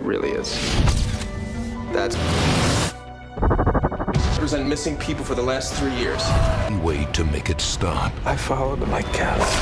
really is. That's represent missing people for the last 3 years. Wait to make it stop. I followed them like cattle.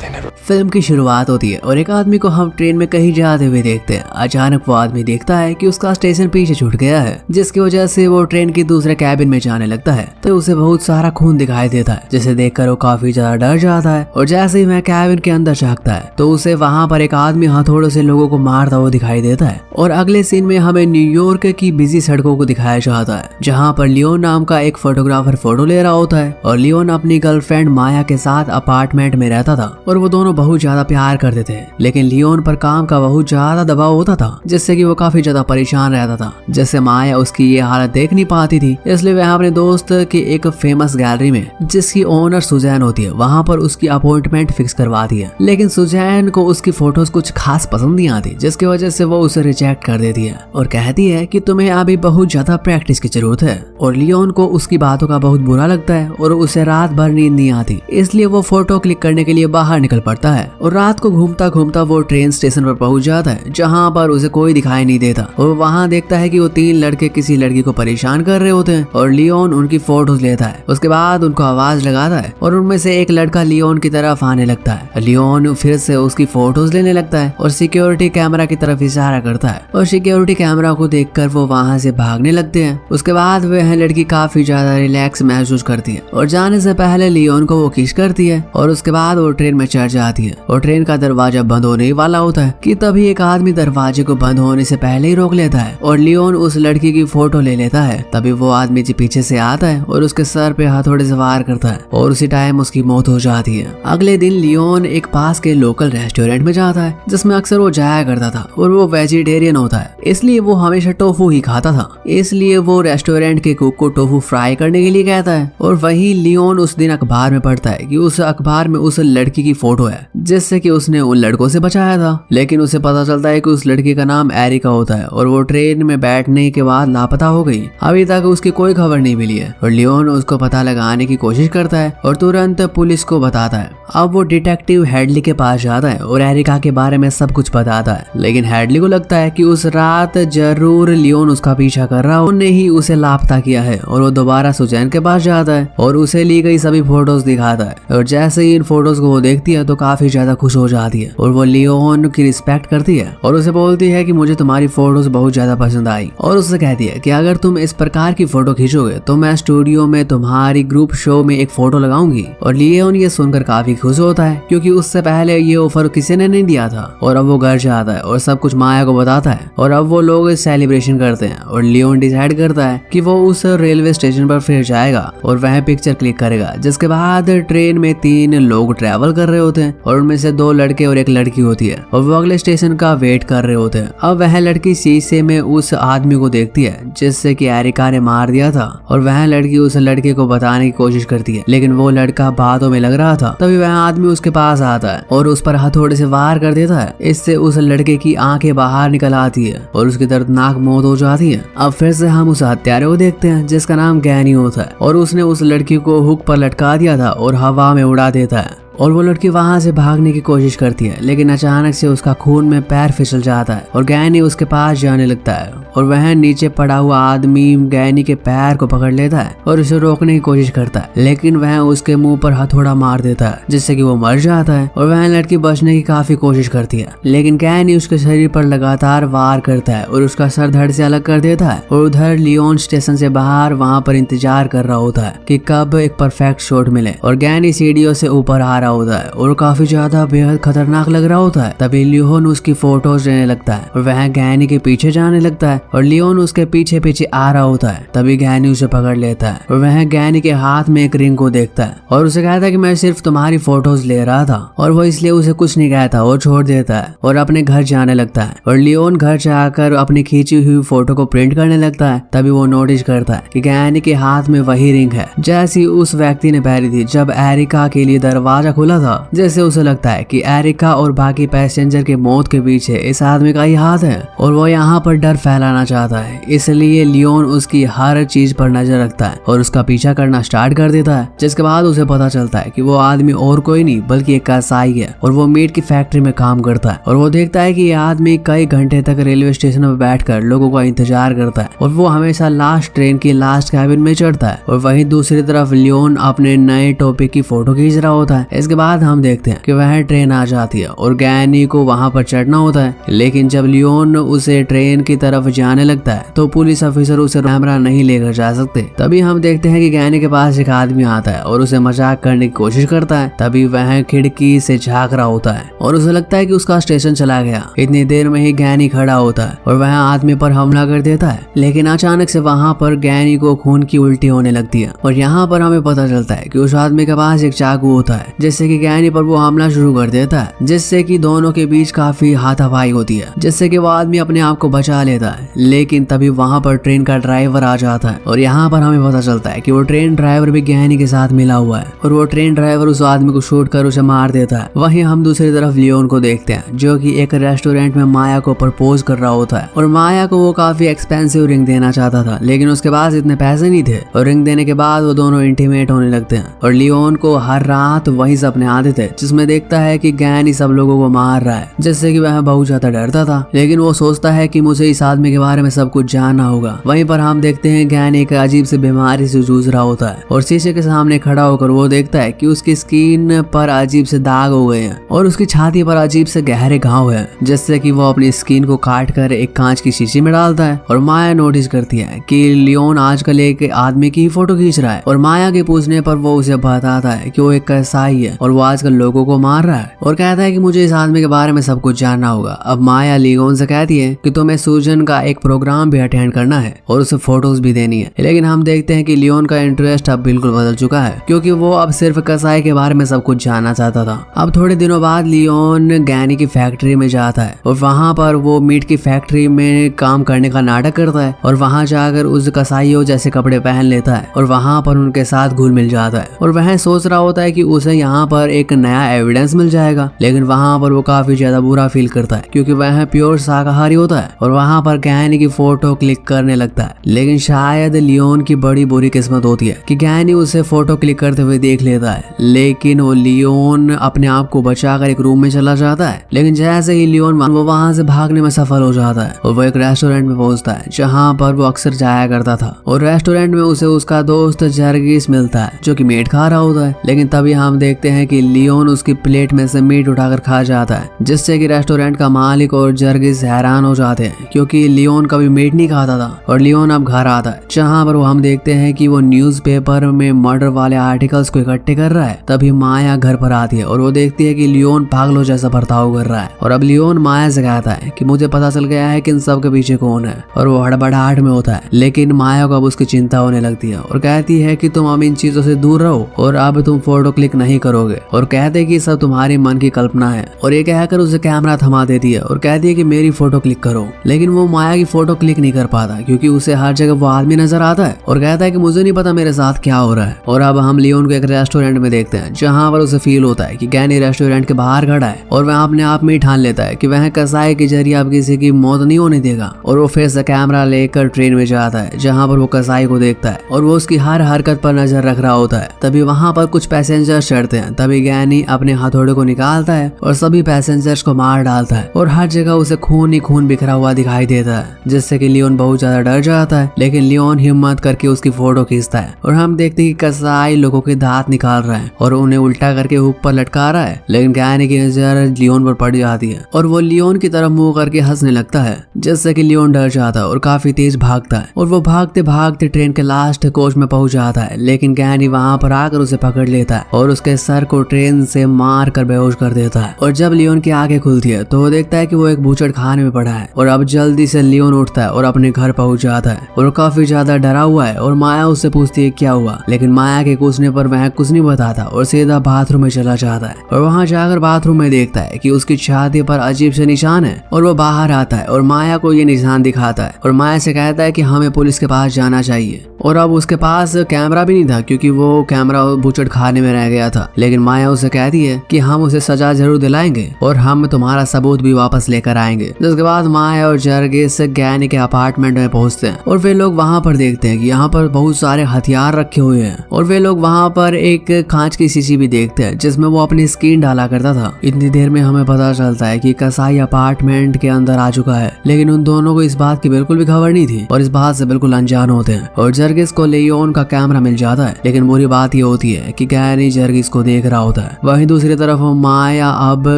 They never. Film की शुरुआत होती है और एक आदमी को हम ट्रेन में कहीं जाते हुए देखते हैं। अचानक वो आदमी देखता है कि उसका स्टेशन पीछे छूट गया है, जिसकी वजह से वो ट्रेन की दूसरे कैबिन में जाने लगता है। तो उसे बहुत सारा खून दिखाई देता है, जिसे देखकर वो काफी ज्यादा डर जाता है और जैसे ही वह कैबिन के अंदर झांकता है तो उसे वहाँ पर एक आदमी हथौड़ों से लोगों को मारता हुआ दिखाई देता है। और अगले सीन में हमें न्यूयॉर्क की बिजी सड़कों को दिखाया जाता है, जहाँ पर लियोन नाम का एक फोटोग्राफर फोटो ले रहा होता है और लियोन अपनी गर्लफ्रेंड माया के साथ अपार्टमेंट में रहता था और वो दोनों बहुत ज्यादा प्यार करते थे। लेकिन लियोन पर काम का बहुत ज्यादा दबाव होता था, जिससे कि वो काफी ज्यादा परेशान रहता था। जैसे माया उसकी ये हालत देख नहीं पाती थी, इसलिए वह अपने दोस्त की एक फेमस गैलरी में, जिसकी ओनर सुजैन होती है, वहाँ पर उसकी अपॉइंटमेंट फिक्स करवा दी है। लेकिन सुजैन को उसकी फोटोज कुछ खास पसंद नहीं आती, जिसकी वजह से वो उसे रिजेक्ट कर देती है और कहती है कि तुम्हें अभी बहुत ज्यादा प्रैक्टिस की जरूरत है। और लियोन को उसकी बातों का बहुत बुरा लगता है और उसे रात भर नींद नहीं आती, इसलिए वो फोटो क्लिक करने के लिए बाहर निकल पड़ता है। और रात को घूमता घूमता वो ट्रेन स्टेशन पर पहुंच जाता है, जहां पर उसे कोई दिखाई नहीं देता और वहां देखता है कि वो 3 लड़के किसी लड़की को परेशान कर रहे होते हैं और लियोन उनकी फोटोज लेता है। उसके बाद उनको आवाज लगाता है और उनमें से एक लड़का लियोन की तरफ आने लगता है। लियोन फिर से उसकी फोटोज लेने लगता है और सिक्योरिटी कैमरा की तरफ इशारा करता है और सिक्योरिटी कैमरा को देखकर वो वहां से भागने लगते हैं। उसके बाद वह लड़की काफी ज्यादा रिलैक्स महसूस करती है और जाने से पहले लियोन को वो किस करती है और उसके बाद वो ट्रेन में चढ़ जाती है और ट्रेन का दरवाजा बंद होने वाला होता है कि तभी एक आदमी दरवाजे को बंद होने से पहले ही रोक लेता है और लियोन उस लड़की की फोटो ले लेता है। तभी वो आदमी पीछे से आता है और उसके सर पे हथौड़े से वार करता है और उसी टाइम उसकी मौत हो जाती है। अगले दिन लियोन एक पास के लोकल रेस्टोरेंट में जाता है, जिसमें अक्सर वो जाया करता था और वो वेजिटेरियन होता है, इसलिए वो हमेशा टोफू ही खाता था। इसलिए वो रेस्टोरेंट के कुक को टोफू फ्राई करने के लिए कहता है और वही लियोन उस दिन अखबार में पढ़ता है कि उस अखबार में उस लड़की की फोटो है जिससे कि उसने उन लड़कों से बचाया था। लेकिन उसे पता चलता है कि उस लड़की का नाम एरिका होता है और वो ट्रेन में बैठने के बाद लापता हो गई। अभी तक उसकी कोई खबर नहीं मिली है और लियोन उसको पता लगाने की कोशिश करता है और तुरंत पुलिस को बताता है। अब वो डिटेक्टिव हेडली के पास जाता है और एरिका के बारे में सब कुछ बताता है, लेकिन हेडली को लगता है कि उस रात जरूर लियोन उसका पीछा कर रहा है, उन्हें ही उसे लापता किया है। और वो दोबारा सुजैन के पास जाता है और उसे ली गई सभी फोटोज दिखाता है और जैसे ही इन फोटोज को वो देखती है तो काफी ज्यादा खुश हो जाती है और वो लियोन की रिस्पेक्ट करती है और उसे बोलती है कि मुझे तुम्हारी फोटोज बहुत ज्यादा पसंद आई और उससे कहती है कि अगर तुम इस प्रकार की फोटो खींचोगे तो मैं स्टूडियो में तुम्हारी ग्रुप शो में एक फोटो लगाऊंगी। और लियोन ये सुनकर काफी खुश होता है, क्योंकि उससे पहले ये ऑफर किसी ने नहीं दिया था। और अब वो घर जाता है और सब कुछ माया को बताता है और अब वो लोग सेलिब्रेशन करते हैं और लियोन डिसाइड करता है कि वो उस रेलवे स्टेशन पर फिर जाएगा और वह पिक्चर क्लिक करेगा। जिसके बाद ट्रेन में 3 लोग ट्रेवल कर रहे होते हैं और उनमें से 2 लड़के और एक लड़की होती है और वो अगले स्टेशन का वेट कर रहे होते हैं। अब वह लड़की शीशे में उस आदमी को देखती है जिससे कि एरिका ने मार दिया था और वह लड़की उस लड़के को बताने की कोशिश करती है, लेकिन वो लड़का बातों में लग रहा था। तभी वह आदमी उसके पास आता है और उस पर हथौड़े से वार कर देता है। इससे उस लड़के की आंखें बाहर निकल आती है और उसकी दर्दनाक मौत हो जाती है। अब फिर से हम उस हत्यारे को देखते हैं जिसका नाम गैनी होता है और उसने उस लड़की को हुक पर लटका दिया था और हवा में उड़ा देता है और वो लड़की वहां से भागने की कोशिश करती है, लेकिन अचानक से उसका खून में पैर फिसल जाता है और गैनी उसके पास जाने लगता है और वह नीचे पड़ा हुआ आदमी गैनी के पैर को पकड़ लेता है और उसे रोकने की कोशिश करता है, लेकिन वह उसके मुंह पर हथौड़ा मार देता है जिससे कि वो मर जाता है और वह लड़की बचने की काफी कोशिश करती है, लेकिन गैनी उसके शरीर पर लगातार वार करता है और उसका सर धड़ से अलग कर देता है। और उधर लियोन स्टेशन से बाहर वहाँ पर इंतजार कर रहा होता है कि कब एक परफेक्ट शॉट मिले और गैनी सीढ़ियों से ऊपर आ रहा होता है और काफी ज्यादा बेहद खतरनाक लग रहा होता है। तभी लियोन उसकी फोटोज लेने लगता है और वह गैनी के पीछे जाने लगता है और लियोन उसके पीछे पीछे आ रहा होता है। तभी गैनी उसे पकड़ लेता है और वह गैनी के हाथ में एक रिंग को देखता है और उसे कहता है कि मैं सिर्फ तुम्हारी फोटोज ले रहा था, और वो इसलिए उसे कुछ नहीं कहता और छोड़ देता है और अपने घर जाने लगता है। और लियोन घर जाकर अपनी खींची हुई फोटो को प्रिंट करने लगता है। तभी वो नोटिस करता है कि गैनी के हाथ में वही रिंग है जैसी उस व्यक्ति ने पहनी थी जब एरिका के लिए दरवाजा खुला था, जिससे उसे लगता है कि एरिका और बाकी पैसेंजर के मौत के पीछे इस आदमी का ही हाथ है और वो यहाँ पर डर फैलाना चाहता है। इसलिए लियोन उसकी हर चीज पर नजर रखता है और उसका पीछा करना स्टार्ट कर देता है, जिसके बाद उसे पता चलता है कि वो आदमी और कोई नहीं बल्कि एक कसाई है और वो मीट की फैक्ट्री में काम करता है। और वो देखता है कि ये आदमी कई घंटे तक रेलवे स्टेशन पर बैठकर लोगों का इंतजार करता है और वो हमेशा लास्ट ट्रेन की लास्ट कैबिन में चढ़ता है। और वहीं दूसरी तरफ लियोन अपने नए टॉपिक की फोटो खींच रहा होता है। इसके बाद हम देखते हैं कि वह ट्रेन आ जाती है और गैनी को वहां पर चढ़ना होता है, लेकिन जब लियोन उसे ट्रेन की तरफ जाने लगता है तो पुलिस ऑफिसर उसे कैमरा नहीं लेकर जा सकते। तभी हम देखते हैं कि गैनी के पास एक आदमी आता है और उसे मजाक करने की कोशिश करता है। तभी वह खिड़की से झांक रहा होता है और उसे लगता है कि उसका स्टेशन चला गया। इतनी देर में ही गैनी खड़ा होता है और वह आदमी पर हमला कर देता है, लेकिन अचानक से वहां पर गैनी को खून की उल्टी होने लगती है और यहाँ पर हमें पता चलता है कि उस आदमी के पास एक चाकू होता है, जिससे कि गैनी पर वो हमला शुरू कर देता है, जिससे कि दोनों के बीच काफी हाथापाई होती है, जिससे कि वो आदमी अपने आप को बचा लेता है। लेकिन तभी वहां पर ट्रेन का ड्राइवर आ जाता है और यहाँ पर हमें पता चलता है कि वो ट्रेन ड्राइवर भी गैनी के साथ मिला हुआ है और वो ट्रेन ड्राइवर उस आदमी को शूट कर उसे मार देता है। वहीं हम दूसरी तरफ लियोन को देखते हैं, जो कि एक रेस्टोरेंट में माया को प्रपोज कर रहा होता है और माया को वो काफी एक्सपेंसिव रिंग देना चाहता था, लेकिन उसके पास इतने पैसे नहीं थे और रिंग देने के बाद वो दोनों इंटीमेट होने लगते हैं। और लियोन को हर रात वही सपने आते थे, जिसमें देखता है कि गैनी सब लोगों को मार रहा है, जिससे कि वह बहुत ज्यादा डरता था। लेकिन वो सोचता है कि मुझे इस आदमी के बारे में सब कुछ जानना होगा। वहीं पर हम देखते हैं गैनी एक अजीब सी बीमारी से जूझ रहा होता है और शीशे के सामने खड़ा होकर वो देखता है कि उसकी स्किन पर अजीब से दाग हो गए हैं और उसकी छाती पर अजीब से गहरे घाव है, जिससे कि वो अपनी स्किन को काट कर एक कांच की शीशी में डालता है। और माया नोटिस करती है कि लियोन आजकल एक आदमी की फोटो खींच रहा है और माया के पूछने पर वो उसे बताता है कि वो एक कसाई है और वो आजकल लोगों को मार रहा है और कहता है कि मुझे इस आदमी के बारे में सब कुछ जानना होगा। अब माया लियोन से कहती है कि तुम्हें सूजन का एक प्रोग्राम भी अटेंड करना है और उसे फोटोज भी देनी है। लेकिन हम देखते हैं कि लियोन का इंटरेस्ट अब बिल्कुल बदल चुका है, क्योंकि वो अब सिर्फ कसाई के बारे में सब कुछ जानना चाहता था। अब थोड़े दिनों बाद लियोन गैनी की फैक्ट्री में जाता है और वहाँ पर वो मीट की फैक्ट्री में काम करने का नाटक करता है और वहाँ जाकर उस कसाईयों जैसे कपड़े पहन लेता है और वहाँ पर उनके साथ घुल मिल जाता है और वह सोच रहा होता है कि उसे यहाँ पर एक नया एविडेंस मिल जाएगा। लेकिन वहाँ पर वो काफी ज्यादा बुरा फील करता है, क्योंकि वह प्योर शाकाहारी होता है और वहाँ पर गैनी की फोटो क्लिक करने लगता है। लेकिन शायद लियोन की बड़ी बुरी किस्मत होती है कि गैनी उसे फोटो क्लिक करते हुए देख लेता है, लेकिन वो लियोन अपने आप को बचाकर एक रूम में चला जाता है। लेकिन जैसे ही लियोन वो वहाँ से भागने में सफल हो जाता है और वो एक रेस्टोरेंट में पहुंचता है जहाँ पर वो अक्सर जाया करता था और रेस्टोरेंट में उसे उसका दोस्त जर्गिस मिलता है, जो कि मीट खा रहा होता है। लेकिन तभी हम देखते हैं कि लियोन उसकी प्लेट में से मीट उठाकर खा जाता है, जिससे कि रेस्टोरेंट का मालिक और जर्गिस हैरान हो जाते हैं, क्योंकि लियोन कभी मीट नहीं खाता था। और लियोन अब घर आता है, जहाँ पर वो हम देखते हैं कि वो न्यूज़पेपर में मर्डर वाले आर्टिकल्स को इकट्ठे कर रहा है। तभी माया घर पर आती है और वो देखती है कि लियोन पागलों जैसा बर्ताव कर रहा है। और अब लियोन माया से कहता है कि मुझे पता चल गया है कि इन सब के पीछे कौन है, और वो हड़बड़ाहट में होता है। लेकिन माया को अब उसकी चिंता होने लगती है और कहती है कि तुम अब इन चीजों से दूर रहो और अब तुम फोटो क्लिक नहीं करोगे, और कहते कि सब तुम्हारी मन की कल्पना है। और ये कहकर उसे कैमरा थमा देती है और कहती है कि मेरी फोटो क्लिक करो। लेकिन वो माया की फोटो क्लिक नहीं कर पाता, क्योंकि उसे हर जगह वो आदमी नजर आता है और कहता है कि मुझे नहीं पता मेरे साथ क्या हो रहा है। और अब हम लियोन को एक रेस्टोरेंट में देखते हैं, जहाँ पर उसे फील होता है कि गैनी रेस्टोरेंट के बाहर खड़ा है और वह अपने आप में ही ठान लेता है कि वह कसाई के जरिए अब किसी की मौत नहीं होने देगा। और वो फिर से कैमरा लेकर ट्रेन में जाता है, जहाँ पर वो कसाई को देखता है और वो उसकी हर हरकत पर नजर रख रहा होता है। तभी वहाँ पर कुछ पैसेंजर चढ़ते हैं। तभी गैनी अपने हथौड़े को निकालता है और सभी पैसेंजर्स को मार डालता है और हर जगह उसे खून ही खून बिखरा हुआ दिखाई देता है, जिससे कि लियोन बहुत ज्यादा डर जाता है। लेकिन लियोन हिम्मत करके उसकी फोटो खींचता है और हम देखते हैं कि कसाई लोगों के दांत निकाल रहा है और उन्हें उल्टा करके ऊपर लटका रहा है। लेकिन गैनी की नजर लियोन पर पड़ जाती है और वो लियोन की तरफ मुंह करके हंसने लगता है, जिससे कि लियोन डर जाता है और काफी तेज भागता है। और वो भागते भागते ट्रेन के लास्ट कोच में पहुंच जाता है। लेकिन गैनी वहां पर आकर उसे पकड़ लेता है और उसके सर को ट्रेन से मार कर बेहोश कर देता है। और जब लियोन की आंखें खुलती है तो वो देखता है कि वो एक बूचड़ खाने में पड़ा है। और अब जल्दी से लियोन उठता है और अपने घर पहुंच जाता है और काफी ज्यादा डरा हुआ है। और माया उससे पूछती है क्या हुआ, लेकिन माया के पूछने पर वह कुछ नहीं बताता और सीधा बाथरूम में चला जाता है। और वहां जाकर बाथरूम में देखता है कि उसकी छाती पर अजीब से निशान है। और वो बाहर आता है और माया को ये निशान दिखाता है और माया से कहता है कि हमें पुलिस के पास जाना चाहिए। और अब उसके पास कैमरा भी नहीं था क्योंकि वो कैमरा बूचड़ खाने में रह गया था। लेकिन माया उसे कहती है कि हम उसे सजा जरूर दिलाएंगे और हम तुम्हारा सबूत भी वापस लेकर आएंगे। जिसके बाद माया और जर्गिस गैनी के अपार्टमेंट में पहुंचते हैं और वे लोग वहां पर देखते हैं कि यहाँ पर बहुत सारे हथियार रखे हुए हैं और वे लोग वहां पर एक कांच की शीशी भी देखते हैं जिसमें वो अपनी स्किन डाला करता था। इतनी देर में हमें पता चलता है कि कसाई अपार्टमेंट के अंदर आ चुका है, लेकिन उन दोनों को इस बात की बिल्कुल भी खबर नहीं थी और इस बात से बिल्कुल अनजान होते हैं। और जर्गिस को लियोन का कैमरा मिल जाता है, लेकिन बुरी बात ये होती है कि गैनी जर्गिस को देख रहा होता है। वहीं दूसरी तरफ माया अब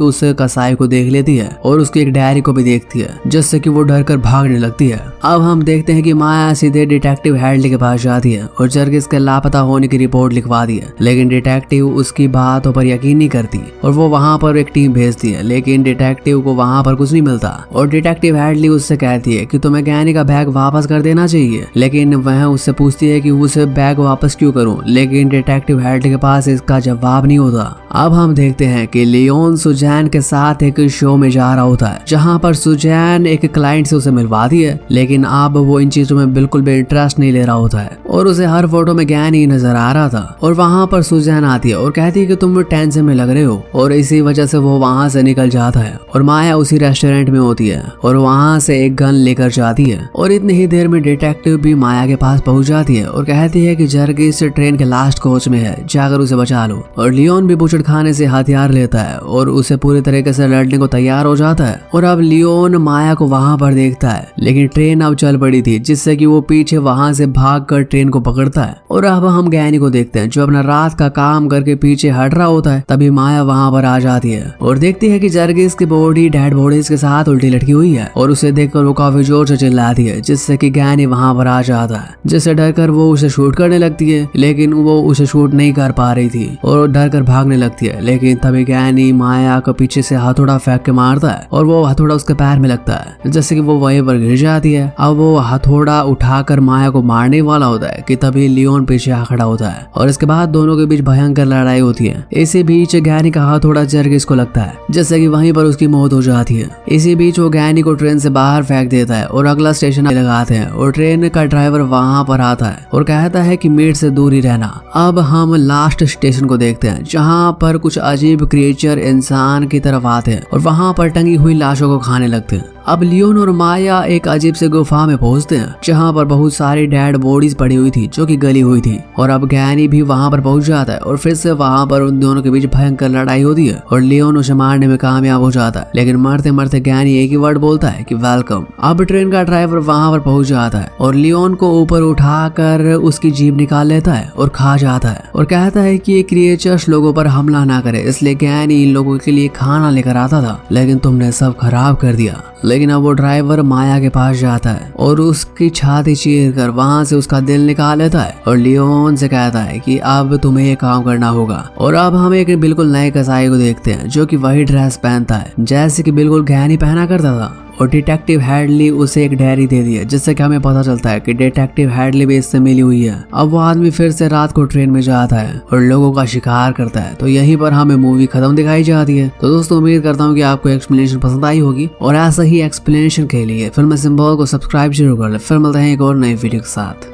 उस कसाई को देख लेती है और उसकी एक डायरी को भी देखती है जिससे कि वो डर कर भागने लगती है। अब हम देखते हैं कि माया सीधे डिटेक्टिव हेडली के पास जाती है और जर्गिस के लापता होने की रिपोर्ट लिखवाती है, लेकिन डिटेक्टिव उसकी बातों पर यकीन नहीं करती और वो वहां पर एक टीम भेजती है, लेकिन डिटेक्टिव को वहां पर कुछ नहीं मिलता। और डिटेक्टिव हेडली उससे कहती है कि तुम्हें गैनी का बैग वापस कर देना चाहिए, लेकिन वह उससे पूछती है कि उसे बैग वापस क्यों करूं, लेकिन डिटेक्टिव हेडली के पास इसका जवाब नहीं होता। अब हम देखते हैं कि लियोन सुजैन के साथ एक शो में जा रहा होता है जहां पर सुजैन एक क्लाइंट से उसे मिलवाती है, लेकिन अब वो इन चीजों में बिल्कुल भी इंटरेस्ट नहीं ले रहा होता है और उसे हर फोटो में गैनी नजर आ रहा था। और वहां पर सुजैन आती है और कहती है कि तुम टेंशन में लग रहे हो और इसी वजह से वो वहां से निकल जाता है। और माया उसी रेस्टोरेंट में होती है और वहां से एक गन लेकर जाती है और इतनी ही देर में डिटेक्टिव भी माया के पास पहुंच जाती है और कहती है कि जर्गिस ट्रेन के लास्ट कोच में है, जाकर उसे बचा लो। और लियोन भी बूचड़ खाने से हथियार लेता है और उसे पूरी तरीके से लड़ने को तैयार हो जाता है। और अब लियोन माया को वहां पर देखता है, लेकिन ट्रेन अब चल पड़ी थी जिससे कि वो पीछे वहां से भागकर ट्रेन को पकड़ता है। और अब हम गैनी को देखते हैं जो अपना रात का काम करके पीछे हट रहा होता है। तभी माया वहां पर आ जाती है और देखती है कि जर्गिस की बॉडी डेड बॉडीज के साथ उल्टी लटकी हुई है और उसे देखकर वो काफी जोर से चिल्लाती है, जिससे कि गैनी वहां पर आ जाता है, जिससे डरकर वो उसे शूट करने लगती है, लेकिन वो उसे शूट नहीं कर पा रही थी और डर कर भागने लगती है। लेकिन तभी गैनी माया को पीछे से हथौड़ा फेंक के मारता है और वो हथौड़ा उसके पैर में लगता है, जैसे कि वो वहीं पर गिर जाती है। अब वो हथौड़ा उठाकर माया को मारने वाला होता है कि तभी लियोन पीछे आ खड़ा होता है और इसके बाद दोनों के बीच भयंकर लड़ाई होती है। इसी बीच गैनी का हथौड़ा जर्गिस को लगता है, जिससे कि वहीं पर उसकी मौत हो जाती है। इसी बीच वो गैनी को ट्रेन से बाहर फेंक देता है और अगला स्टेशन लगाते हैं और ट्रेन का ड्राइवर वहां पर आता है और कहता है कि मीट से दूर ही रहना। अब हम लास्ट स्टेशन को देखते हैं जहां पर कुछ अजीब क्रिएचर इंसान की तरफ आते हैं और वहां पर टंगी हुई लाशों को खाने लगते हैं। अब लियोन और माया एक अजीब से गुफा में पहुंचते हैं जहां पर बहुत सारी डेड बॉडीज पड़ी हुई थी जो कि गली हुई थी। और अब गैनी भी वहां पर पहुंच जाता है और फिर से वहां पर उन दोनों के बीच भयंकर लड़ाई होती है और लियोन उसे मारने में कामयाब हो जाता है, लेकिन मरते मरते गैनी एक ही वर्ड बोलता है कि वेलकम। अब ट्रेन का ड्राइवर वहां पर पहुंच जाता है और लियोन को ऊपर उठाकर उसकी जीभ निकाल लेता है और खा जाता है और कहता है कि ये क्रिएचर्स लोगों पर हमला ना करे, इसलिए गैनी इन लोगों के लिए खाना लेकर आता था, लेकिन तुमने सब खराब कर दिया। लेकिन अब वो ड्राइवर माया के पास जाता है और उसकी छाती चीर कर वहां से उसका दिल निकाल लेता है और लियोन से कहता है कि अब तुम्हें ये काम करना होगा। और अब हम एक बिल्कुल नए कसाई को देखते हैं जो कि वही ड्रेस पहनता है जैसे कि बिल्कुल गैनी पहना करता था। और डिटेक्टिव हेडली उसे एक डायरी दे दी है जिससे कि हमें पता चलता है कि डिटेक्टिव हेडली भी इससे मिली हुई है। अब वो आदमी फिर से रात को ट्रेन में जाता है और लोगों का शिकार करता है। तो यहीं पर हमें मूवी खत्म दिखाई जाती है। तो दोस्तों उम्मीद करता हूँ कि आपको एक्सप्लेनेशन पसंद आई होगी और ऐसा ही एक्सप्लेनेशन के लिए फिल्म सिंबल को सब्सक्राइब जरूर कर ले। फिर मिलते हैं एक और नई वीडियो के साथ।